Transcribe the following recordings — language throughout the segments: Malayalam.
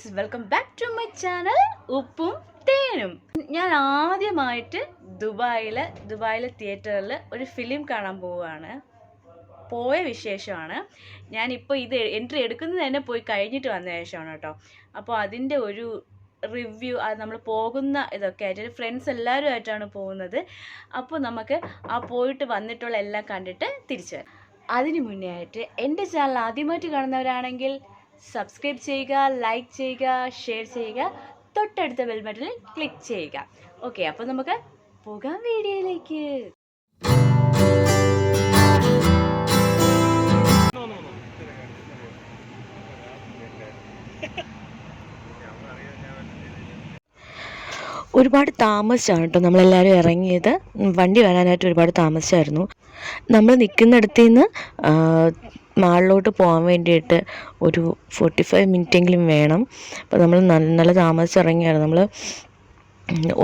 Guys, welcome back to my channel ഉപ്പും തേനും. ഞാൻ ആദ്യമായിട്ട് ദുബായിലെ തിയേറ്ററിൽ ഒരു ഫിലിം കാണാൻ പോയ വിശേഷമാണ്. ഞാനിപ്പോൾ ഇത് എൻട്രി എടുക്കുന്നത് തന്നെ പോയി കഴിഞ്ഞിട്ട് വന്ന ശേഷമാണ് കേട്ടോ. അപ്പോൾ അതിൻ്റെ ഒരു റിവ്യൂ, അത് നമ്മൾ പോകുന്ന ഇതൊക്കെ ആയിട്ട് ഫ്രണ്ട്സ് എല്ലാവരുമായിട്ടാണ് പോകുന്നത്. അപ്പോൾ നമുക്ക് ആ പോയിട്ട് വന്നിട്ടുള്ള എല്ലാം കണ്ടിട്ട് തിരിച്ചു വരാം. അതിന് മുന്നേ ആയിട്ട് എൻ്റെ ചാനൽ ആദ്യമായിട്ട് കാണുന്നവരാണെങ്കിൽ സബ്സ്ക്രൈബ് ചെയ്യുക, ലൈക്ക് ചെയ്യുക, ഷെയർ ചെയ്യുക, തൊട്ടടുത്ത ബെൽ ബട്ടണിൽ ക്ലിക്ക് ചെയ്യുക. ഓക്കെ, അപ്പോൾ നമുക്ക് പോകാം വീഡിയോയിലേക്ക്. ഒരുപാട് താമസിച്ചാണ് കേട്ടോ നമ്മളെല്ലാവരും ഇറങ്ങിയത്. വണ്ടി വരാനായിട്ട് ഒരുപാട് താമസിച്ചായിരുന്നു. നമ്മൾ നിൽക്കുന്നിടത്തു നിന്ന് മാളിലോട്ട് പോകാൻ വേണ്ടിയിട്ട് ഒരു 45 മിനിറ്റെങ്കിലും വേണം. അപ്പോൾ നമ്മൾ നല്ല താമസിച്ചിറങ്ങിയാണ്. നമ്മൾ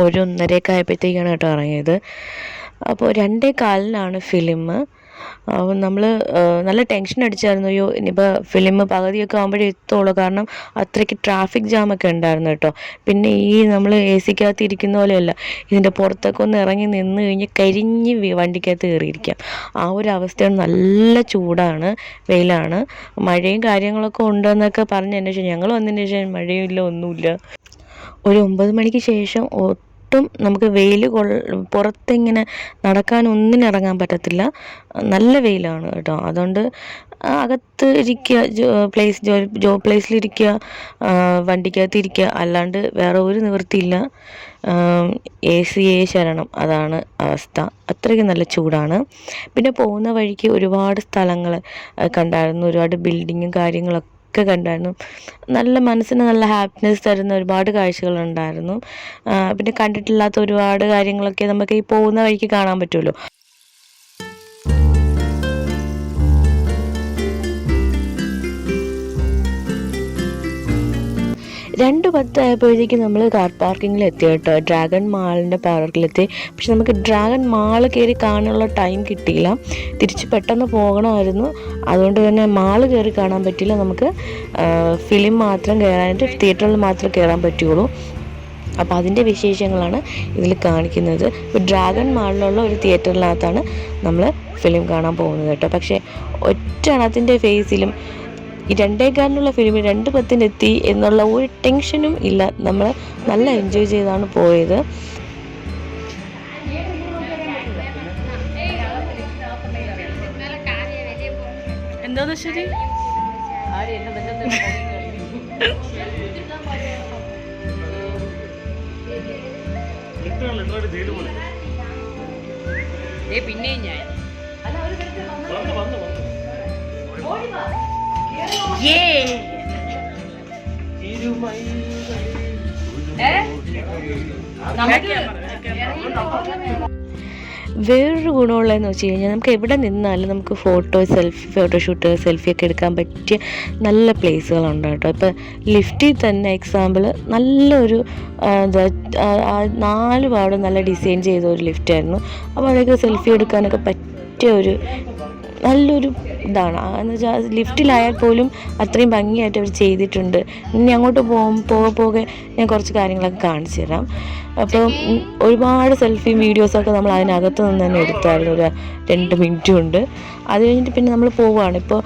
1:30 ആയപ്പോഴത്തേക്കാണ് കേട്ടോ ഇറങ്ങിയത്. അപ്പോൾ 2:15 ഫിലിം. അപ്പോൾ നമ്മൾ നല്ല ടെൻഷൻ അടിച്ചായിരുന്നു. അയ്യോ, ഇനിയിപ്പോൾ ഫിലിം പകുതിയൊക്കെ ആകുമ്പോഴേ എത്തുള്ളൂ, കാരണം അത്രയ്ക്ക് ട്രാഫിക് ജാമൊക്കെ ഉണ്ടായിരുന്നു കേട്ടോ. പിന്നെ ഈ നമ്മൾ എ സിക്കകത്ത് ഇരിക്കുന്ന പോലെയല്ല, ഇതിൻ്റെ പുറത്തൊക്കെ ഒന്ന് ഇറങ്ങി നിന്ന് കഴിഞ്ഞ് കരിഞ്ഞ് വണ്ടിക്കകത്ത് കയറിയിരിക്കാം. ആ ഒരു അവസ്ഥയാണ്. നല്ല ചൂടാണ്, വെയിലാണ്, മഴയും കാര്യങ്ങളൊക്കെ ഉണ്ടെന്നൊക്കെ പറഞ്ഞതിന് ശേഷം ഞങ്ങൾ വന്നതിന് ശേഷം മഴയും ഇല്ല, ഒന്നുമില്ല. ഒരു 9 മണിക്ക് ശേഷം നമുക്ക് വെയിൽ പുറത്തിങ്ങനെ നടക്കാനൊന്നിനും ഇറങ്ങാൻ പറ്റത്തില്ല. നല്ല വെയിലാണ് കേട്ടോ. അതുകൊണ്ട് അകത്ത് ഇരിക്കുക, ജോബ് പ്ലേസിലിരിക്കുക, വണ്ടിക്കകത്ത് ഇരിക്കുക, അല്ലാണ്ട് വേറെ ഒരു നിവൃത്തിയില്ല. AC ശരണം, അതാണ് അവസ്ഥ. അത്രയ്ക്ക് നല്ല ചൂടാണ്. പിന്നെ പോകുന്ന വഴിക്ക് ഒരുപാട് സ്ഥലങ്ങൾ കണ്ടായിരുന്നു, ഒരുപാട് ബിൽഡിങ്ങും കാര്യങ്ങളൊക്കെ കണ്ടായിരുന്നു. നല്ല മനസ്സിന് നല്ല ഹാപ്പിനെസ് തരുന്ന ഒരുപാട് കാഴ്ചകളുണ്ടായിരുന്നു. പിന്നെ കണ്ടിട്ടില്ലാത്ത ഒരുപാട് കാര്യങ്ങളൊക്കെ നമുക്ക് ഈ പോകുന്ന വഴിക്ക് കാണാൻ പറ്റുമല്ലോ. രണ്ട് 10 ആയപ്പോഴത്തേക്കും നമ്മൾ കാർ പാർക്കിങ്ങിലെത്തി കേട്ടോ. ഡ്രാഗൺ മാളിൻ്റെ പാർക്കിലെത്തി. പക്ഷെ നമുക്ക് ഡ്രാഗൺ മാൾ കയറി കാണാനുള്ള ടൈം കിട്ടിയില്ല. തിരിച്ച് പെട്ടെന്ന് പോകണമായിരുന്നു. അതുകൊണ്ട് തന്നെ മാൾ കയറി കാണാൻ പറ്റിയില്ല. നമുക്ക് ഫിലിം മാത്രം കയറാനായിട്ട് തിയേറ്ററിൽ മാത്രമേ കയറാൻ പറ്റുള്ളൂ. അപ്പോൾ അതിൻ്റെ വിശേഷങ്ങളാണ് ഇതിൽ കാണിക്കുന്നത്. ഇപ്പോൾ ഡ്രാഗൺ മാളിലുള്ള ഒരു തിയേറ്ററിനകത്താണ് നമ്മൾ ഫിലിം കാണാൻ പോകുന്നത് കേട്ടോ. പക്ഷേ ഒറ്റ എണ്ണത്തിൻ്റെ ഫേസിലും ഈ 2:15 ഫിലിം 2:10 എന്നുള്ള ഒരു ടെൻഷനും ഇല്ല. നമ്മൾ നല്ല എൻജോയ് ചെയ്താണ് പോയത്. എന്താ ശരി, പിന്നെയും ഞാൻ വേറൊരു ഗുണമുള്ളതെന്ന് വെച്ച് കഴിഞ്ഞാൽ നമുക്ക് എവിടെ നിന്നാലും നമുക്ക് ഫോട്ടോഷൂട്ട്, സെൽഫിയൊക്കെ എടുക്കാൻ പറ്റിയ നല്ല പ്ലേസുകളുണ്ട് കേട്ടോ. ഇപ്പോൾ ലിഫ്റ്റിൽ തന്നെ എക്സാമ്പിൾ നല്ലൊരു 4 പാടും നല്ല ഡിസൈൻ ചെയ്ത ഒരു ലിഫ്റ്റായിരുന്നു. അപ്പോൾ അതൊക്കെ സെൽഫി എടുക്കാനൊക്കെ പറ്റിയ ഒരു നല്ലൊരു ഇതാണ്. എന്ന് വെച്ചാൽ ലിഫ്റ്റിലായാൽ പോലും അത്രയും ഭംഗിയായിട്ട് അവർ ചെയ്തിട്ടുണ്ട്. ഇനി അങ്ങോട്ട് പോകെ ഞാൻ കുറച്ച് കാര്യങ്ങളൊക്കെ കാണിച്ചു തരാം. അപ്പം ഒരുപാട് സെൽഫിയും വീഡിയോസൊക്കെ നമ്മൾ അതിനകത്ത് നിന്ന് തന്നെ എടുത്തായിരുന്നു. ഒരു 2 മിനിറ്റ് കൊണ്ട്. അത് കഴിഞ്ഞിട്ട് പിന്നെ നമ്മൾ പോവുകയാണ്. ഇപ്പോൾ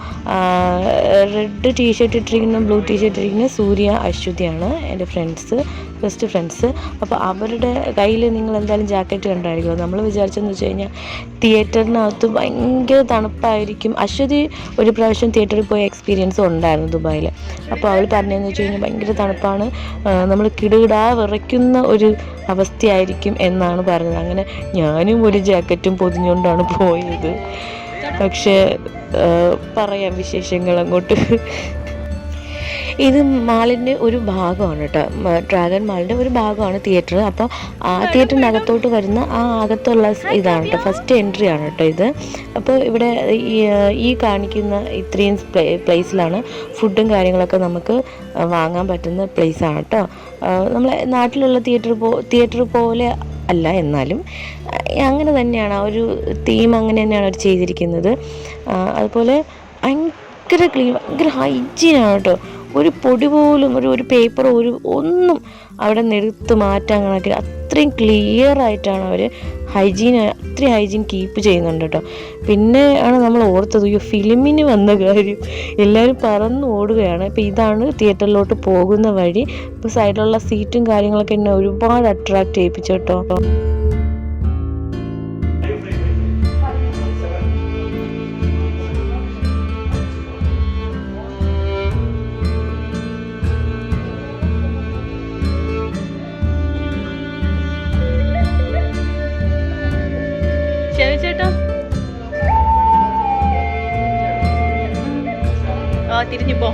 റെഡ് ടീഷർട്ട് ഇട്ടിരിക്കുന്ന, ബ്ലൂ ടീഷർട്ട് ഇട്ടിരിക്കുന്ന സൂര്യ, അശ്വതിയാണ് എൻ്റെ ബെസ്റ്റ് ഫ്രണ്ട്സ്. അപ്പോൾ അവരുടെ കയ്യിൽ നിങ്ങൾ എന്തായാലും ജാക്കറ്റ് കണ്ടായിരിക്കുമോ. നമ്മൾ വിചാരിച്ചെന്ന് വെച്ച് കഴിഞ്ഞാൽ തിയേറ്ററിനകത്ത് ഭയങ്കര തണുപ്പായിരിക്കും. അശ്വതി ഒരു പ്രാവശ്യം തിയേറ്ററിൽ പോയ എക്സ്പീരിയൻസ് ഉണ്ടായിരുന്നു ദുബായിൽ. അപ്പോൾ അവൾ പറഞ്ഞതെന്ന് വെച്ച് കഴിഞ്ഞാൽ ഭയങ്കര തണുപ്പാണ്, നമ്മൾ കിടുകിടാ വിറയ്ക്കുന്ന ഒരു അവസ്ഥയായിരിക്കും എന്നാണ് പറഞ്ഞത്. അങ്ങനെ ഞാനും ഒരു ജാക്കറ്റും പൊതിഞ്ഞുകൊണ്ടാണ് പോയത്. പക്ഷേ പറയാം വിശേഷങ്ങൾ അങ്ങോട്ട്. ഇത് മാളിൻ്റെ ഒരു ഭാഗമാണ് കേട്ടോ. ഡ്രാഗൺ മാളിൻ്റെ ഒരു ഭാഗമാണ് തിയേറ്റർ. അപ്പോൾ ആ തിയേറ്ററിനകത്തോട്ട് വരുന്ന ആ അകത്തുള്ള ഇതാണ് കേട്ടോ, ഫസ്റ്റ് എൻട്രി ആണ് കേട്ടോ ഇത്. അപ്പോൾ ഇവിടെ ഈ കാണിക്കുന്ന ഇത്രയും പ്ലേസിലാണ് ഫുഡും കാര്യങ്ങളൊക്കെ നമുക്ക് വാങ്ങാൻ പറ്റുന്ന പ്ലേസാണ് കേട്ടോ. നമ്മളെ നാട്ടിലുള്ള തിയേറ്റർ പോലെ അല്ല, എന്നാലും അങ്ങനെ തന്നെയാണ്. ആ ഒരു തീം അങ്ങനെ തന്നെയാണ് അവർ ചെയ്തിരിക്കുന്നത്. അതുപോലെ ഭയങ്കര ക്ലീൻ, ഭയങ്കര ഹൈജീനാണ് കേട്ടോ. ഒരു പൊടി പോലും ഒരു പേപ്പറോ ഒന്നും അവിടെ എടുത്ത് മാറ്റാൻ കണക്കിൽ അത്രയും ക്ലിയർ ആയിട്ടാണ് അവർ അത്രയും ഹൈജീൻ കീപ്പ് ചെയ്യുന്നുണ്ട് കേട്ടോ. പിന്നെ ആണ് നമ്മൾ ഓർത്തത് ഈ ഫിലിമിന് വന്ന കാര്യം, എല്ലാവരും പറന്ന് ഓടുകയാണ്. ഇപ്പോൾ ഇതാണ് തിയേറ്ററിലോട്ട് പോകുന്ന വഴി. ഇപ്പോൾ സൈഡിലുള്ള സീറ്റും കാര്യങ്ങളൊക്കെ എന്നെ ഒരുപാട് അട്രാക്റ്റ് ചെയ്യിപ്പിച്ചു കേട്ടോ. ചേട്ടാ തിരിഞ്ഞു പോ.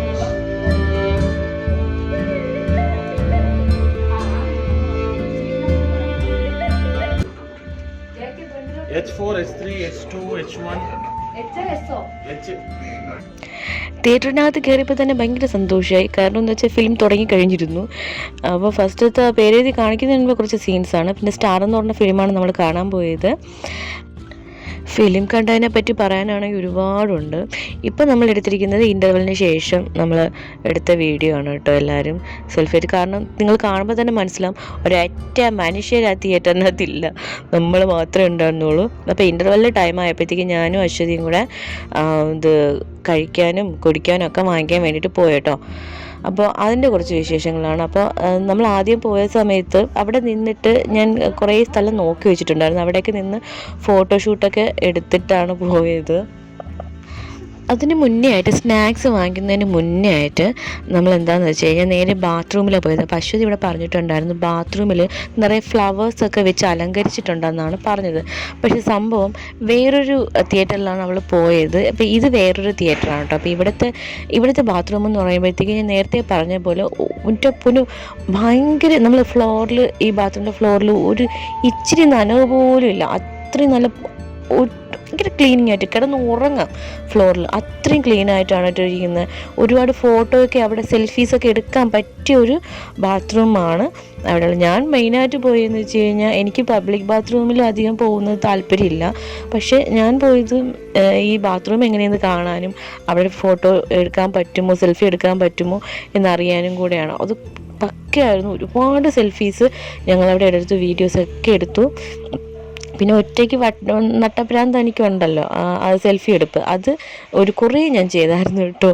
H4, H3, H2, H1, H. തിയേറ്ററിനകത്ത് കയറിയപ്പോൾ തന്നെ ഭയങ്കര സന്തോഷമായി. കാരണം എന്താ വെച്ചാൽ ഫിലിം തുടങ്ങി കഴിഞ്ഞിരുന്നു. അപ്പോൾ ഫസ്റ്റത്തെ പേരെഴുതി കാണിക്കുന്നതിന് മുമ്പ് കുറച്ച് സീൻസാണ്. പിന്നെ സ്റ്റാർ എന്ന് പറഞ്ഞ ഫിലിമാണ് നമ്മൾ കാണാൻ പോയത്. ഫിലിം കണ്ടതിനെ പറ്റി പറയാനാണെങ്കിൽ ഒരുപാടുണ്ട്. ഇപ്പം നമ്മൾ എടുത്തിരിക്കുന്നത് ഇൻ്റർവെല്ലിന് ശേഷം നമ്മൾ എടുത്ത വീഡിയോ ആണ് കേട്ടോ. എല്ലാവരും സെൽഫി എടുത്ത്, കാരണം നിങ്ങൾ കാണുമ്പോൾ തന്നെ മനസ്സിലാവും ഒരൊറ്റ മനുഷ്യർ ആ തിയേറ്ററിനകത്തില്ല, നമ്മൾ മാത്രമേ ഉണ്ടായിരുന്നുള്ളൂ. അപ്പോൾ ഇൻ്റർവെല്ലിൻ്റെ ടൈം ആയപ്പോഴത്തേക്കും ഞാനും അശ്വതിയും കൂടെ ഇത് കഴിക്കാനും കുടിക്കാനും ഒക്കെ വാങ്ങിക്കാൻ വേണ്ടിയിട്ട് പോയേട്ടോ. അപ്പോൾ അതിൻ്റെ കുറച്ച് വിശേഷങ്ങളാണ്. അപ്പോൾ നമ്മൾ ആദ്യം പോയ സമയത്ത് അവിടെ നിന്നിട്ട് ഞാൻ കുറേ സ്ഥലം നോക്കി വെച്ചിട്ടുണ്ടായിരുന്നു. അവിടേക്ക് നിന്ന് ഫോട്ടോഷൂട്ടൊക്കെ എടുത്തിട്ടാണ് പോയത്. അതിന് മുന്നേ ആയിട്ട് സ്നാക്സ് വാങ്ങിക്കുന്നതിന് മുന്നേ ആയിട്ട് നമ്മൾ എന്താണെന്ന് വെച്ച് കഴിഞ്ഞാൽ നേരെ ബാത്റൂമിലാണ് പോയത്. അപ്പോൾ അശ്വതി ഇവിടെ പറഞ്ഞിട്ടുണ്ടായിരുന്നു ബാത്റൂമിൽ നിറയെ ഫ്ലവേഴ്സൊക്കെ വെച്ച് അലങ്കരിച്ചിട്ടുണ്ടെന്നാണ് പറഞ്ഞത്. പക്ഷേ സംഭവം വേറൊരു തിയേറ്ററിലാണ് അവൾ പോയത്. അപ്പോൾ ഇത് വേറൊരു തിയേറ്ററാണ് കേട്ടോ. അപ്പോൾ ഇവിടുത്തെ ബാത്റൂം എന്ന് പറയുമ്പോഴത്തേക്ക് ഞാൻ നേരത്തെ പറഞ്ഞ പോലെ ഒറ്റപ്പൊന്നു ഭയങ്കര, നമ്മൾ ഫ്ലോറിൽ ഈ ബാത്റൂമിൻ്റെ ഫ്ലോറിൽ ഒരു ഇച്ചിരി നനവ് പോലും ഇല്ല. അത്രയും നല്ല ഭയങ്കര ക്ലീനിങ് ആയിട്ട് കിടന്ന് ഉറങ്ങാം ഫ്ലോറിൽ, അത്രയും ക്ലീൻ ആയിട്ടാണ് ഇരിക്കുന്നത്. ഒരുപാട് ഫോട്ടോയൊക്കെ അവിടെ സെൽഫീസൊക്കെ എടുക്കാൻ പറ്റിയ ഒരു ബാത്റൂമാണ് അവിടെ. ഞാൻ മെയിനായിട്ട് പോയെന്ന് വെച്ച് കഴിഞ്ഞാൽ എനിക്ക് പബ്ലിക് ബാത്റൂമിൽ അധികം പോകുന്നത് താല്പര്യമില്ല. പക്ഷേ ഞാൻ പോയത് ഈ ബാത്റൂം എങ്ങനെയെന്ന് കാണാനും അവിടെ ഫോട്ടോ എടുക്കാൻ പറ്റുമോ, സെൽഫി എടുക്കാൻ പറ്റുമോ എന്നറിയാനും കൂടെയാണ്. അത് പക്കയായിരുന്നു. ഒരുപാട് സെൽഫീസ് ഞങ്ങളവിടെ എടുത്തു, വീഡിയോസൊക്കെ എടുത്തു. പിന്നെ ഒറ്റയ്ക്ക് നട്ടപ്രാന്ത് എനിക്കുണ്ടല്ലോ, അത് സെൽഫി എടുപ്പ്, അത് കുറേ ഞാൻ ചെയ്തായിരുന്നു കേട്ടോ.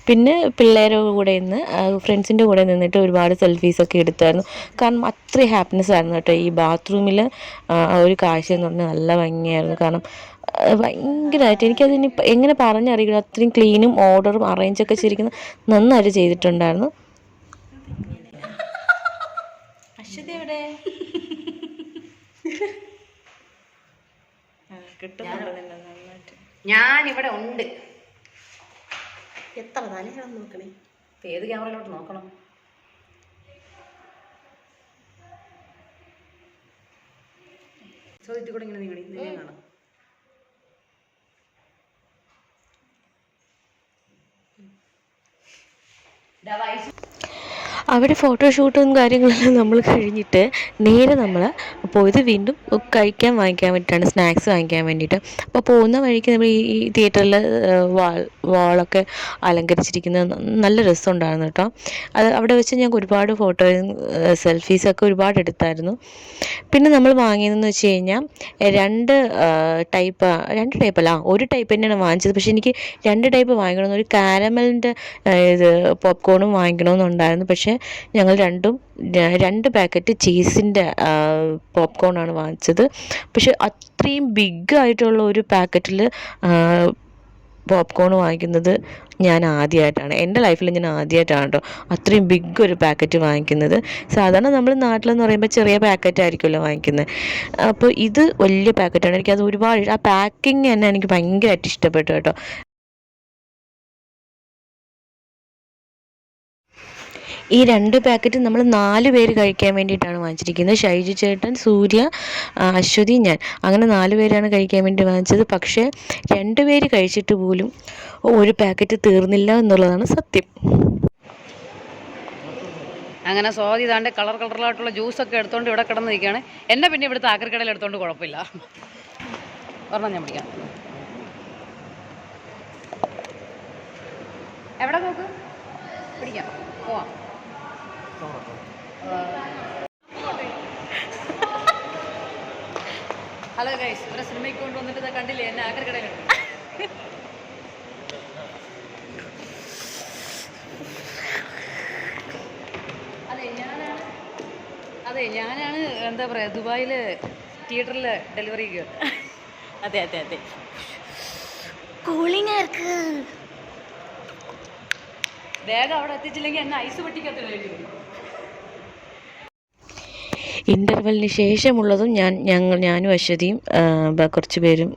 പിന്നെ പിള്ളേരുടെ കൂടെ നിന്ന് ഫ്രണ്ട്സിൻ്റെ കൂടെ നിന്നിട്ട് ഒരുപാട് സെൽഫീസൊക്കെ എടുത്തായിരുന്നു. കാരണം അത്രയും ഹാപ്പിനെസ് ആയിരുന്നു കേട്ടോ ഈ ബാത്റൂമിൽ. ഒരു കാഴ്ച എന്ന് പറഞ്ഞാൽ നല്ല ഭംഗിയായിരുന്നു. കാരണം ഭയങ്കരമായിട്ട് എനിക്കതിന് എങ്ങനെ പറഞ്ഞറിയില്ല, അത്രയും ക്ലീനും ഓർഡറും അറേഞ്ചൊക്കെ ശരിക്കും നന്നായിട്ട് ചെയ്തിട്ടുണ്ടായിരുന്നു. അശ്വതി എവിടെ? ഞാനിവിടെ ഉണ്ട്. എത്ര തലയാണ് നോക്കണേ? ഏത് ക്യാമറയിലോട്ട് നോക്കണം? ചോദിച്ചു കൂടെ ഇങ്ങനെ നിങ്ങളെ കാണാം. അവിടെ ഫോട്ടോഷൂട്ടും കാര്യങ്ങളെല്ലാം നമ്മൾ കഴിഞ്ഞിട്ട് നേരെ നമ്മൾ പോയത് വീണ്ടും കഴിക്കാൻ വാങ്ങിക്കാൻ വേണ്ടിയിട്ടാണ്, സ്നാക്സ് വാങ്ങിക്കാൻ വേണ്ടിയിട്ട്. അപ്പോൾ പോകുന്ന വഴിക്ക് നമ്മൾ ഈ തിയേറ്ററിൽ വാളൊക്കെ അലങ്കരിച്ചിരിക്കുന്നത് നല്ല രസമുണ്ടായിരുന്നു കേട്ടോ. അത് അവിടെ വെച്ച് ഞങ്ങൾക്ക് ഒരുപാട് ഫോട്ടോയും സെൽഫീസൊക്കെ ഒരുപാട് എടുത്തായിരുന്നു. പിന്നെ നമ്മൾ വാങ്ങിയതെന്ന് വെച്ച് കഴിഞ്ഞാൽ രണ്ട് ടൈപ്പല്ല, ഒരു ടൈപ്പ് തന്നെയാണ് വാങ്ങിച്ചത്. പക്ഷേ എനിക്ക് 2 ടൈപ്പ് വാങ്ങിക്കണമെന്ന്, ഒരു കാരമലിൻ്റെ പോപ്കോണും വാങ്ങിക്കണമെന്നുണ്ടായിരുന്നു. പക്ഷേ ഞങ്ങൾ 2 പാക്കറ്റ് ചീസിൻ്റെ പോപ്കോണാണ് വാങ്ങിച്ചത്. പക്ഷെ അത്രയും ബിഗ്ഗായിട്ടുള്ള ഒരു പാക്കറ്റിൽ പോപ്കോൺ വാങ്ങിക്കുന്നത് ഞാൻ ആദ്യമായിട്ടാണ്, എൻ്റെ ലൈഫിൽ ഞാൻ ആദ്യമായിട്ടാണ് കേട്ടോ അത്രയും ബിഗ് ഒരു പാക്കറ്റ് വാങ്ങിക്കുന്നത്. സാധാരണ നമ്മൾ നാട്ടിലെന്ന് പറയുമ്പോൾ ചെറിയ പാക്കറ്റ് ആയിരിക്കുമല്ലോ വാങ്ങിക്കുന്നത്. അപ്പോൾ ഇത് വലിയ പാക്കറ്റാണ്. എനിക്കത് ഒരുപാട്, ആ പാക്കിങ് തന്നെ എനിക്ക് ഭയങ്കരമായിട്ട് ഇഷ്ടപ്പെട്ടു കേട്ടോ. ഈ 2 പാക്കറ്റ് നമ്മൾ 4 പേര് കഴിക്കാൻ വേണ്ടിയിട്ടാണ് വാങ്ങിച്ചിരിക്കുന്നത്. ഷൈജു ചേട്ടൻ, സൂര്യ, അശ്വതി, ഞാൻ, അങ്ങനെ 4 പേരാണ് കഴിക്കാൻ വേണ്ടി വാങ്ങിച്ചത്. പക്ഷേ 2 പേര് കഴിച്ചിട്ട് പോലും ഒരു പാക്കറ്റ് തീർന്നില്ല എന്നുള്ളതാണ് സത്യം. അങ്ങനെ സ്വാതി താണ്ട് കളറായിട്ടുള്ള ജ്യൂസൊക്കെ എടുത്തോണ്ട് ഇവിടെ കിടന്ന് നിൽക്കുകയാണ്. എന്നെ പിന്നെ ഇവിടുത്തെ ആക്രിക്കടയിൽ എടുത്തോണ്ട് കുഴപ്പമില്ല. ഒരെണ്ണം ഞാൻ പിടിക്കാം. എവിടെ നോക്ക്? പിടിക്കാം, പോവാം. ഹലോ ഗൈസ്, ഒരു സിനിമയ്ക്ക് കൊണ്ടുവന്നിട്ട് ഇത് കണ്ടില്ലേ എന്നെ ആക്രിക്കടയിലുണ്ട്. അതെ ഞാനാണ് എന്താ പറയുക ദുബായിൽ തിയേറ്ററിൽ ഡെലിവറി ഗേൾ. അതെ അതെ അതെ. കൂളിംഗ് ആർക്ക് വേഗം അവിടെ എത്തിച്ചില്ലെങ്കിൽ എന്നെ ഐസ് പെട്ടിക്കത്തില്ല. ഇൻ്റർവെല്ലിന് ശേഷമുള്ളതും ഞാനും അശ്വതിയും കുറച്ച് പേരും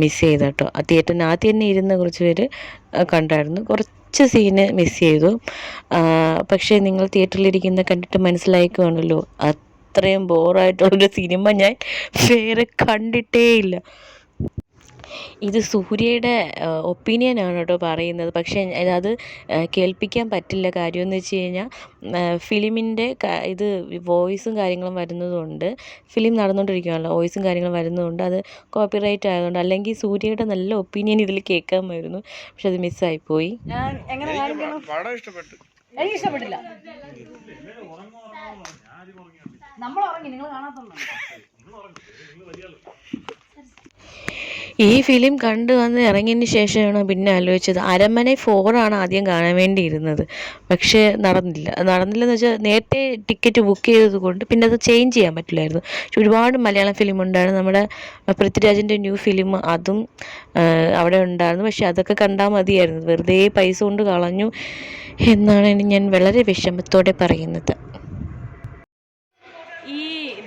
മിസ് ചെയ്തു കേട്ടോ. ആ തിയേറ്ററിനകത്ത് തന്നെ ഇരുന്ന് കുറച്ച് പേര് കണ്ടായിരുന്നു. കുറച്ച് സീന് മിസ് ചെയ്തു. പക്ഷേ നിങ്ങൾ തിയേറ്ററിലിരിക്കുന്ന കണ്ടിട്ട് മനസ്സിലായിക്കുവാണല്ലോ, അത്രയും ബോറായിട്ടുള്ളൊരു സിനിമ ഞാൻ വേറെ കണ്ടിട്ടേ ഇല്ല. ഇത് സൂര്യയുടെ ഒപ്പീനിയനാണ് കേട്ടോ പറയുന്നത്. പക്ഷേ അത് കേൾപ്പിക്കാൻ പറ്റില്ല. കാര്യമെന്ന് വെച്ച് കഴിഞ്ഞാൽ ഫിലിമിൻ്റെ ഇത് വോയിസും കാര്യങ്ങളും വരുന്നതുകൊണ്ട്, ഫിലിം നടന്നുകൊണ്ടിരിക്കുകയാണല്ലോ, വോയിസും കാര്യങ്ങളും വരുന്നതുകൊണ്ട് അത് കോപ്പിറൈറ്റ് ആയതുകൊണ്ട്. അല്ലെങ്കിൽ സൂര്യയുടെ നല്ല ഒപ്പീനിയൻ ഇതിൽ കേൾക്കാമായിരുന്നു. പക്ഷെ അത് മിസ്സായിപ്പോയി. ഞാൻ എങ്ങനെ കാണിക്കണം? എനിക്ക് ഇഷ്ടപ്പെട്ടില്ല. നമ്മൾ ഉറങ്ങി, നിങ്ങൾ കാണാത്തുണ്ടോ? ഈ ഫിലിം കണ്ടു വന്ന് ഇറങ്ങിയതിന് ശേഷമാണ് പിന്നെ ആലോചിച്ചത് അരമനെ 4 ആദ്യം കാണാൻ വേണ്ടിയിരുന്നത്. പക്ഷേ നടന്നില്ലെന്ന് വെച്ചാൽ നേരത്തെ ടിക്കറ്റ് ബുക്ക് ചെയ്തത് കൊണ്ട് പിന്നെ അത് ചേഞ്ച് ചെയ്യാൻ പറ്റില്ലായിരുന്നു. പക്ഷെ ഒരുപാട് മലയാളം ഫിലിം ഉണ്ടായിരുന്നു. നമ്മുടെ പൃഥ്വിരാജിൻ്റെ ന്യൂ ഫിലിം അതും അവിടെ ഉണ്ടായിരുന്നു. പക്ഷെ അതൊക്കെ കണ്ടാൽ മതിയായിരുന്നു. വെറുതെ പൈസ കൊണ്ട് കളഞ്ഞു എന്നാണ് ഞാൻ വളരെ വിഷമത്തോടെ പറയുന്നത്. ഈ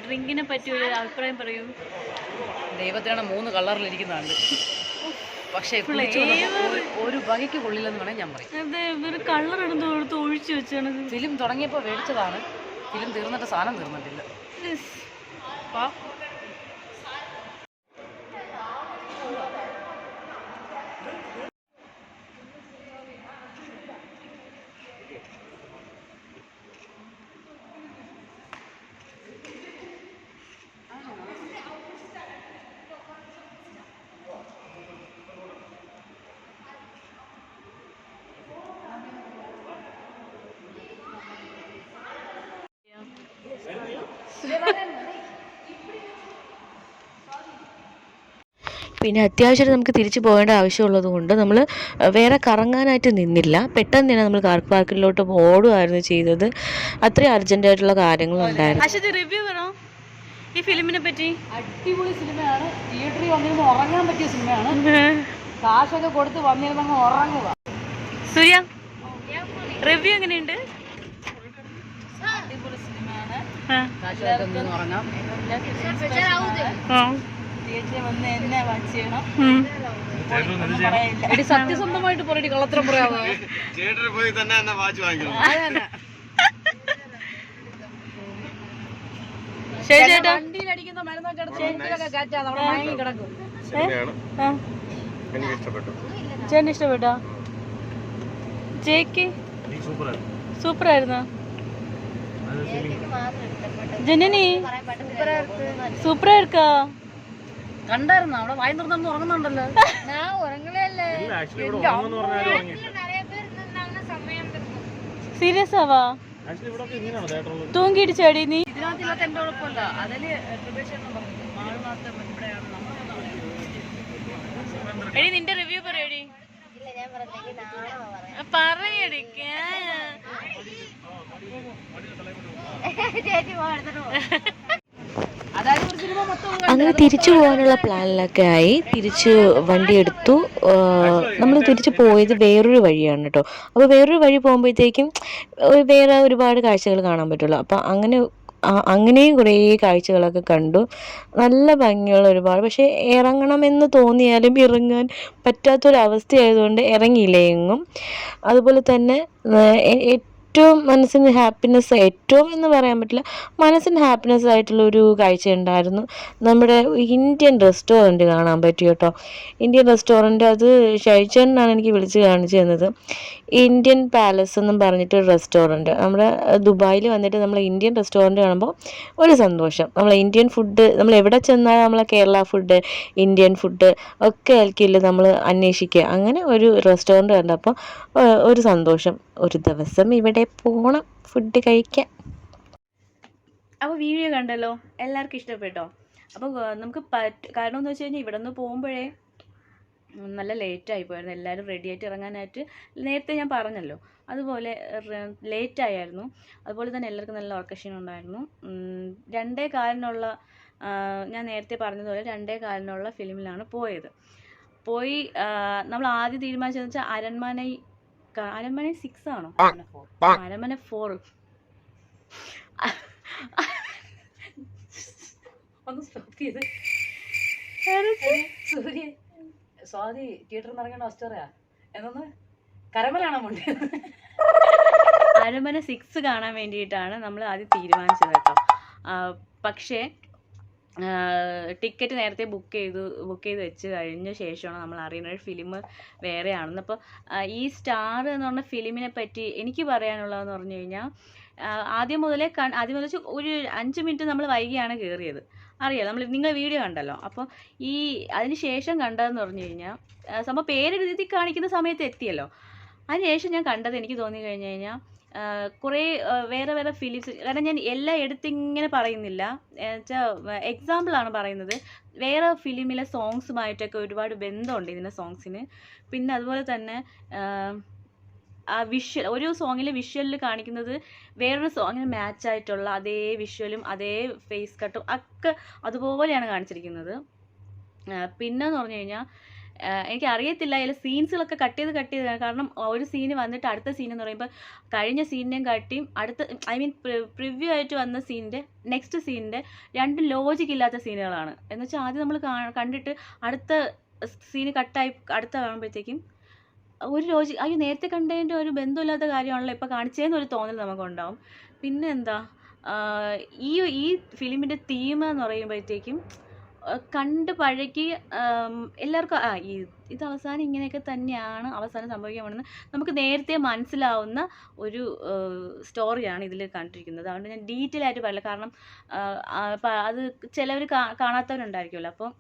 ഡ്രിങ്കിനെ പറ്റി ഒരു അഭിപ്രായം പറയൂ. ദൈവത്തിനാണ് 3 കളറിലിരിക്കുന്നുണ്ട്. പക്ഷേ ഒരു വകയ്ക്ക് കൊള്ളില്ലെന്ന് വേണേൽ ഞാൻ പറയും. അതെ, ഇവര് കളർ എടുത്ത് ഒഴിച്ചു വെച്ചാണ്. ഫിലിം തുടങ്ങിയപ്പോൾ മേടിച്ചതാണ്. ഫിലിം തീർന്നിട്ട് സാധനം തീർന്നിട്ടില്ല. പിന്നെ അത്യാവശ്യം നമുക്ക് തിരിച്ചു പോകേണ്ട ആവശ്യമുള്ളത് കൊണ്ട് നമ്മൾ വേറെ കറങ്ങാനായിട്ട് നിന്നില്ല. പെട്ടെന്ന് തന്നെ നമ്മൾ കാർ പാർക്കിലോട്ട് ഓടുകയായിരുന്നു ചെയ്തത്. അത്രയും അർജൻറ്റായിട്ടുള്ള കാര്യങ്ങളുണ്ടായിരുന്നു. അശ്വതി, റിവ്യൂ പറ ഈ ഫിലിമിനെ പറ്റി. അടിപൊളി സിനിമയാണ്. തിയേറ്ററിൽ വന്നിരുന്ന് ഉറങ്ങാൻ പറ്റിയ സിനിമയാണ്. കാശൊക്കെ കൊടുത്ത് വന്നിരുന്നങ്ങ് ഉറങ്ങുക. സൂര്യ, റിവ്യൂ എങ്ങനെയുണ്ട്? അടിപൊളി സിനിമയാണ്. കാശൊക്കെ ഉറങ്ങാം. തിയേറ്ററിൽ വന്ന് എന്നെ വാച്ച് ചെയ്യണം. എടി സത്യസന്ധമായിട്ട് പറയടി, കള്ളത്തരം പറയാമോ? തിയേറ്ററിൽ പോയി തന്നെ വാച്ച് വാങ്ങിക്കണം. വണ്ടിയിലടിക്കുന്ന മരുന്നൊക്കെ എടുത്ത് കാറ്റാണ് അവിടെ വാങ്ങി കിടക്കും. എനിക്ക് ഇഷ്ടപ്പെട്ടു. ചേട്ടന് ഇഷ്ടപ്പെട്ടോ? ജയ്ക്ക് സൂപ്പർ ആയിരുന്നോ? ജനനി സൂപ്പർ ആയിരിക്കാ? കണ്ടായിരുന്നോ? അവിടെ വായി നിർന്നു ഉറങ്ങുന്നുണ്ടല്ലോ. ഞാൻ ഉറങ്ങലല്ലേ. സീരിയസ് ആവാ? തൂങ്ങിയിട്ട് ചേടി നീ? ഇതിനകത്തില്ലാത്ത എന്റെ ഉറപ്പല്ല. അതില് എടി നിന്റെ റിവ്യൂ പറയടി. ഇല്ല, ഞാൻ പറഞ്ഞെങ്കിൽ നാളെ പറയടി. ചേച്ചി പോകണം. അങ്ങനെ തിരിച്ചു പോകാനുള്ള പ്ലാനിലൊക്കെ ആയി. തിരിച്ച് വണ്ടി എടുത്തു. നമ്മൾ തിരിച്ചു പോയത് വേറൊരു വഴിയാണ് കേട്ടോ. അപ്പോൾ വേറൊരു വഴി പോകുമ്പോഴത്തേക്കും വേറെ ഒരുപാട് കാഴ്ചകൾ കാണാൻ പറ്റുള്ളൂ. അപ്പോൾ അങ്ങനെയും കുറേ കാഴ്ചകളൊക്കെ കണ്ടു. നല്ല ഭംഗിയുള്ള ഒരുപാട്. പക്ഷേ ഇറങ്ങണമെന്ന് തോന്നിയാലും ഇറങ്ങാൻ പറ്റാത്തൊരവസ്ഥയായതുകൊണ്ട് ഇറങ്ങിയില്ല എങ്ങും. അതുപോലെ തന്നെ ഏറ്റവും മനസ്സിന് ഹാപ്പിനെസ്, ഏറ്റവും എന്ന് പറയാൻ പറ്റില്ല, മനസ്സിന് ഹാപ്പിനെസ് ആയിട്ടുള്ള ഒരു കാഴ്ച ഉണ്ടായിരുന്നു. നമ്മുടെ ഇന്ത്യൻ റെസ്റ്റോറൻറ്റ് കാണാൻ പറ്റി കേട്ടോ. ഇന്ത്യൻ റെസ്റ്റോറൻറ്റ് അത് ഷൈച്ചേട്ടനാണ് എനിക്ക് വിളിച്ച് കാണിച്ചു തന്നത്. ഇന്ത്യൻ പാലസ് എന്നും പറഞ്ഞിട്ടൊരു റെസ്റ്റോറൻറ്റ്. നമ്മുടെ ദുബായിൽ വന്നിട്ട് നമ്മൾ ഇന്ത്യൻ റെസ്റ്റോറൻറ്റ് കാണുമ്പോൾ ഒരു സന്തോഷം. നമ്മൾ ഇന്ത്യൻ ഫുഡ്, നമ്മൾ എവിടെ ചെന്നാൽ നമ്മളെ കേരള ഫുഡ്, ഇന്ത്യൻ ഫുഡ് ഒക്കെ ആയിരിക്കില്ല നമ്മൾ അന്വേഷിക്കുക. അങ്ങനെ ഒരു റെസ്റ്റോറൻറ്റ് കണ്ടപ്പോൾ ഒരു സന്തോഷം. ഒരു ദിവസം ഇവിടെ പോകണം ഫുഡ് കഴിക്കാൻ. അപ്പോൾ വീഡിയോ കണ്ടല്ലോ, എല്ലാവർക്കും ഇഷ്ടപ്പെട്ടോ? അപ്പോൾ നമുക്ക് കാരണം എന്ന് വെച്ച് കഴിഞ്ഞാൽ ഇവിടെ നിന്ന് പോകുമ്പോഴേ നല്ല ലേറ്റായി പോയിരുന്നു. എല്ലാവരും റെഡി ആയിട്ട് ഇറങ്ങാനായിട്ട് നേരത്തെ ഞാൻ പറഞ്ഞല്ലോ, അതുപോലെ ലേറ്റായിരുന്നു. അതുപോലെ തന്നെ എല്ലാവർക്കും നല്ല ഓർക്കഷനുണ്ടായിരുന്നു. 2:15 ഞാൻ നേരത്തെ പറഞ്ഞതുപോലെ 2:15 ഫിലിമിലാണ് പോയത്. നമ്മൾ ആദ്യം തീരുമാനിച്ചതെന്ന് വെച്ചാൽ അരന്മന 6 ആണോ, അരന്മന 4 ഒന്ന് സ്റ്റോപ്പ് ചെയ്ത് സ്വാതി തിയേറ്ററിൽ നിന്ന് ഇറങ്ങേണ്ട അവസ്ഥ പറയാ എന്നൊന്ന് കരമലാണോ മുണ്ട്. അരമന 6 കാണാൻ വേണ്ടിയിട്ടാണ് നമ്മൾ ആദ്യം തീരുമാനിച്ചത് കേട്ടോ. പക്ഷേ ടിക്കറ്റ് നേരത്തെ ബുക്ക് ചെയ്ത് വെച്ച് കഴിഞ്ഞ ശേഷമാണ് നമ്മൾ അറിയുന്നത് ഫിലിം വേറെയാണെന്ന്. അപ്പോൾ ഈ സ്റ്റാർ എന്ന് പറഞ്ഞ ഫിലിമിനെ പറ്റി എനിക്ക് പറയാനുള്ളതെന്ന് പറഞ്ഞു കഴിഞ്ഞാൽ, ആദ്യം മുതൽ ഒരു 5 മിനിറ്റ് നമ്മൾ വൈകിയാണ് കയറിയത്. അറിയാം, നിങ്ങൾ വീഡിയോ കണ്ടല്ലോ. അപ്പോൾ അതിന് ശേഷം കണ്ടതെന്ന് പറഞ്ഞു കഴിഞ്ഞാൽ, സംഭവം പേരെഴുതി കാണിക്കുന്ന സമയത്ത് എത്തിയല്ലോ. അതിനുശേഷം ഞാൻ കണ്ടത് എനിക്ക് തോന്നി കഴിഞ്ഞു കഴിഞ്ഞാൽ കുറേ വേറെ ഫിലിംസ്, കാരണം ഞാൻ എല്ലാം എടുത്തിങ്ങനെ പറയുന്നില്ല, വെച്ചാൽ എക്സാമ്പിളാണ് പറയുന്നത്. വേറെ ഫിലിമിലെ സോങ്സുമായിട്ടൊക്കെ ഒരുപാട് ബന്ധമുണ്ട് ഇതിൻ്റെ സോങ്സിന്. പിന്നെ അതുപോലെ തന്നെ ഒരു സോങ്ങിലെ വിഷ്വലിൽ കാണിക്കുന്നത് വേറൊരു സോങ്ങിന് മാച്ചായിട്ടുള്ള അതേ വിഷ്വലും അതേ ഫേസ് കട്ടും ഒക്കെ അതുപോലെയാണ് കാണിച്ചിരിക്കുന്നത്. പിന്നെന്ന് പറഞ്ഞു കഴിഞ്ഞാൽ എനിക്ക് അറിയത്തില്ല, അതിൽ സീൻസുകളൊക്കെ കട്ട് ചെയ്ത് കാരണം ഒരു സീന് വന്നിട്ട് അടുത്ത സീൻ എന്ന് പറയുമ്പോൾ കഴിഞ്ഞ സീനിനെയും കാട്ടിയും പ്രിവ്യൂ ആയിട്ട് വന്ന സീനിൻ്റെ നെക്സ്റ്റ് സീനിൻ്റെ 2 ലോജിക് ഇല്ലാത്ത സീനുകളാണ്. എന്ന് വെച്ചാൽ ആദ്യം നമ്മൾ കണ്ടിട്ട് അടുത്ത സീന് കട്ടായി അടുത്ത കാണുമ്പോഴത്തേക്കും ഒരു ലോജിക്, നേരത്തെ കണ്ടതിൻ്റെ ഒരു ബന്ധമില്ലാത്ത കാര്യമാണല്ലോ ഇപ്പോൾ കാണിച്ചതെന്നൊരു തോന്നൽ നമുക്കുണ്ടാവും. പിന്നെ എന്താ, ഈ ഫിലിമിൻ്റെ തീം എന്ന് പറയുമ്പോഴത്തേക്കും കണ്ട് പഴകി എല്ലാവർക്കും ഇത് അവസാനം ഇങ്ങനെയൊക്കെ തന്നെയാണ് അവസാനം സംഭവിക്കാൻ പോകുന്നത് നമുക്ക് നേരത്തെ മനസ്സിലാവുന്ന ഒരു സ്റ്റോറിയാണ് ഇതിൽ കണ്ടിരിക്കുന്നത്. അതുകൊണ്ട് ഞാൻ ഡീറ്റെയിൽ ആയിട്ട് പറയില്ല, കാരണം അത് ചിലവർ കാണാത്തവരുണ്ടായിരിക്കുമല്ലോ, അപ്പോൾ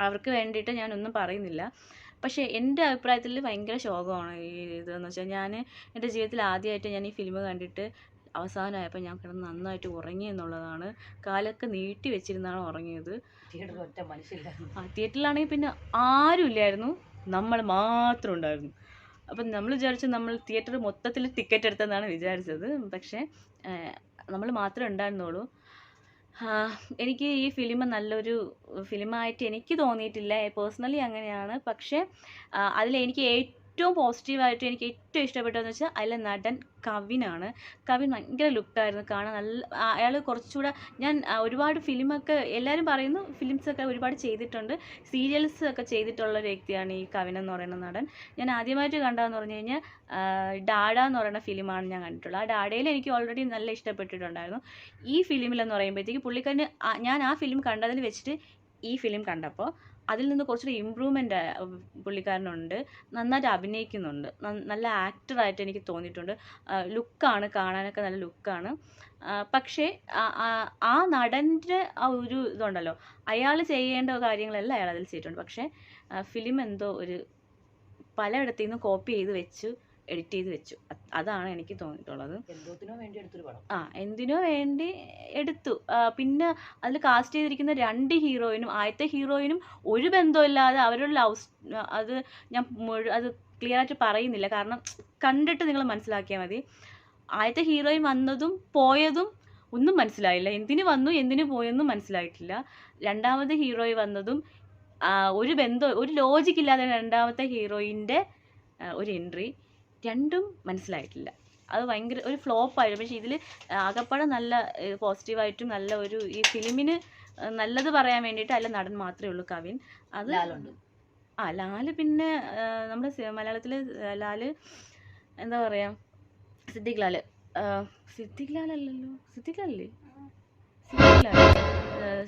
അവർക്ക് വേണ്ടിയിട്ട് ഞാനൊന്നും പറയുന്നില്ല. പക്ഷേ എൻ്റെ അഭിപ്രായത്തിൽ ഭയങ്കര ശോകമാണ് ഇതെന്ന് വെച്ചാൽ, ഞാൻ എൻ്റെ ജീവിതത്തിൽ ആദ്യമായിട്ട് ഞാൻ ഈ ഫിലിം കണ്ടിട്ട് അവസാനമായപ്പോൾ ഞാൻ കിടന്ന് നന്നായിട്ട് ഉറങ്ങി എന്നുള്ളതാണ്. കാലൊക്കെ നീട്ടി വെച്ചിരുന്നാണ് ഉറങ്ങിയത്. തിയേറ്ററിലാണെങ്കിൽ പിന്നെ ആരും ഇല്ലായിരുന്നു, നമ്മൾ മാത്രം ഉണ്ടായിരുന്നു. അപ്പം നമ്മൾ വിചാരിച്ചു നമ്മൾ തിയേറ്റർ മൊത്തത്തിൽ ടിക്കറ്റ് എടുത്തെന്നാണ് വിചാരിച്ചത്. പക്ഷേ നമ്മൾ മാത്രമേ ഉണ്ടായിരുന്നുള്ളൂ. എനിക്ക് ഈ ഫിലിം നല്ലൊരു ഫിലിമായിട്ട് എനിക്ക് തോന്നിയിട്ടില്ല, പേഴ്സണലി അങ്ങനെയാണ്. പക്ഷേ അതിലെനിക്ക് ഏറ്റവും പോസിറ്റീവായിട്ട് എനിക്ക് ഏറ്റവും ഇഷ്ടപ്പെട്ടതെന്ന് വെച്ചാൽ അതിലെ നടൻ കവിനാണ്. കവിൻ ഭയങ്കര ലുക്കായിരുന്നു കാണാൻ. അയാൾ കുറച്ചുകൂടെ, ഞാൻ ഒരുപാട് ഫിലിമൊക്കെ എല്ലാവരും പറയുന്നു ഫിലിംസൊക്കെ ഒരുപാട് ചെയ്തിട്ടുണ്ട്, സീരിയൽസ് ഒക്കെ ചെയ്തിട്ടുള്ള ഒരു വ്യക്തിയാണ് ഈ കവിൻ എന്ന് പറയുന്ന നടൻ. ഞാൻ ആദ്യമായിട്ട് കണ്ടതെന്ന് പറഞ്ഞു കഴിഞ്ഞാൽ ഡാഡ എന്ന് പറയുന്ന ഫിലിമാണ് ഞാൻ കണ്ടിട്ടുള്ളത്. ആ ഡാഡയിൽ എനിക്ക് ഓൾറെഡി നല്ല ഇഷ്ടപ്പെട്ടിട്ടുണ്ടായിരുന്നു. ഈ ഫിലിമിലെന്ന് പറയുമ്പോഴത്തേക്ക് പുള്ളിക്കാരന്, ഞാൻ ആ ഫിലിം കണ്ടതിൽ വെച്ചിട്ട് ഈ ഫിലിം കണ്ടപ്പോൾ അതിൽ നിന്ന് കുറച്ചുകൂടി ഇമ്പ്രൂവ്മെൻ്റ് പുള്ളിക്കാരനുണ്ട്, നന്നായിട്ട് അഭിനയിക്കുന്നുണ്ട്, നല്ല ആക്ടറായിട്ട് എനിക്ക് തോന്നിയിട്ടുണ്ട്. ലുക്കാണ് കാണാനൊക്കെ നല്ല ലുക്കാണ്. പക്ഷേ ആ നടൻ്റെ ആ ഒരു ഇതുണ്ടല്ലോ, അയാൾ ചെയ്യേണ്ട കാര്യങ്ങളെല്ലാം അയാൾ അതിൽ ചെയ്തിട്ടുണ്ട്. പക്ഷേ ഫിലിം എന്തോ ഒരു പലയിടത്തു നിന്നും കോപ്പി ചെയ്ത് വെച്ചു, എഡിറ്റ് ചെയ്ത് വെച്ചു. അതാണ് എനിക്ക് തോന്നിയിട്ടുള്ളത്. എന്തിനോ വേണ്ടി എടുത്തു. പിന്നെ അതിൽ കാസ്റ്റ് ചെയ്തിരിക്കുന്ന 2 ഹീറോയിനും, ആദ്യത്തെ ഹീറോയിനും ഒരു ബന്ധമില്ലാതെ അവരുടെ അത് ഞാൻ അത് ക്ലിയർ ആയിട്ട് പറയുന്നില്ല, കാരണം കണ്ടിട്ട് നിങ്ങൾ മനസ്സിലാക്കിയാൽ മതി. ആദ്യത്തെ ഹീറോയിൻ വന്നതും പോയതും ഒന്നും മനസ്സിലായില്ല, എന്തിനു വന്നു എന്തിനു പോയെന്നും മനസ്സിലായിട്ടില്ല. രണ്ടാമത്തെ ഹീറോയിൻ വന്നതും ഒരു ലോജിക്കില്ലാതെ രണ്ടാമത്തെ ഹീറോയിൻ്റെ ഒരു എൻട്രി, രണ്ടും മനസ്സിലായിട്ടില്ല. അത് ഭയങ്കര ഒരു ഫ്ലോപ്പായിരുന്നു. പക്ഷേ ഇതിൽ ആകപ്പാടെ നല്ല പോസിറ്റീവായിട്ടും നല്ല ഒരു ഈ ഫിലിമിന് നല്ലത് പറയാൻ വേണ്ടിയിട്ട് അല്ല നടൻ മാത്രമേ ഉള്ളൂ കവിൻ. അത് ലാല് പിന്നെ നമ്മുടെ മലയാളത്തിൽ ലാല് എന്താ പറയുക, സിദ്ദിഖ് ലാൽ സിദ്ദിഖ് ലാലല്ലല്ലോ സിദ്ദിഖ് ലാലല്ലേ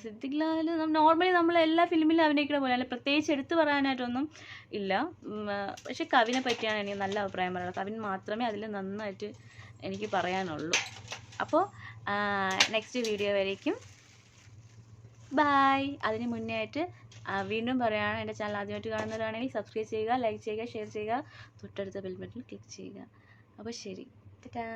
സിദ്ദിഖ് ലാൽ നോർമലി നമ്മൾ എല്ലാ ഫിലിമിലും അഭിനയിക്കുന്ന പോലെ അല്ല, പ്രത്യേകിച്ച് എടുത്തു പറയാനായിട്ടൊന്നും ഇല്ല. പക്ഷെ കവിനെ പറ്റിയാണ് എനിക്ക് നല്ല അഭിപ്രായം പറയുന്നത്. കവിൻ മാത്രമേ അതിൽ നന്നായിട്ട് എനിക്ക് പറയാനുള്ളൂ. അപ്പോൾ നെക്സ്റ്റ് വീഡിയോ വരേക്കും ബായ്. അതിന് മുന്നേ ആയിട്ട് വീണ്ടും പറയുകയാണ്, എൻ്റെ ചാനൽ ആദ്യമായിട്ട് കാണുന്നവരാണെങ്കിൽ സബ്സ്ക്രൈബ് ചെയ്യുക, ലൈക്ക് ചെയ്യുക, ഷെയർ ചെയ്യുക, തൊട്ടടുത്ത ബെൽ ബട്ടൺ ക്ലിക്ക് ചെയ്യുക. അപ്പോൾ ശരി, ടാറ്റാ.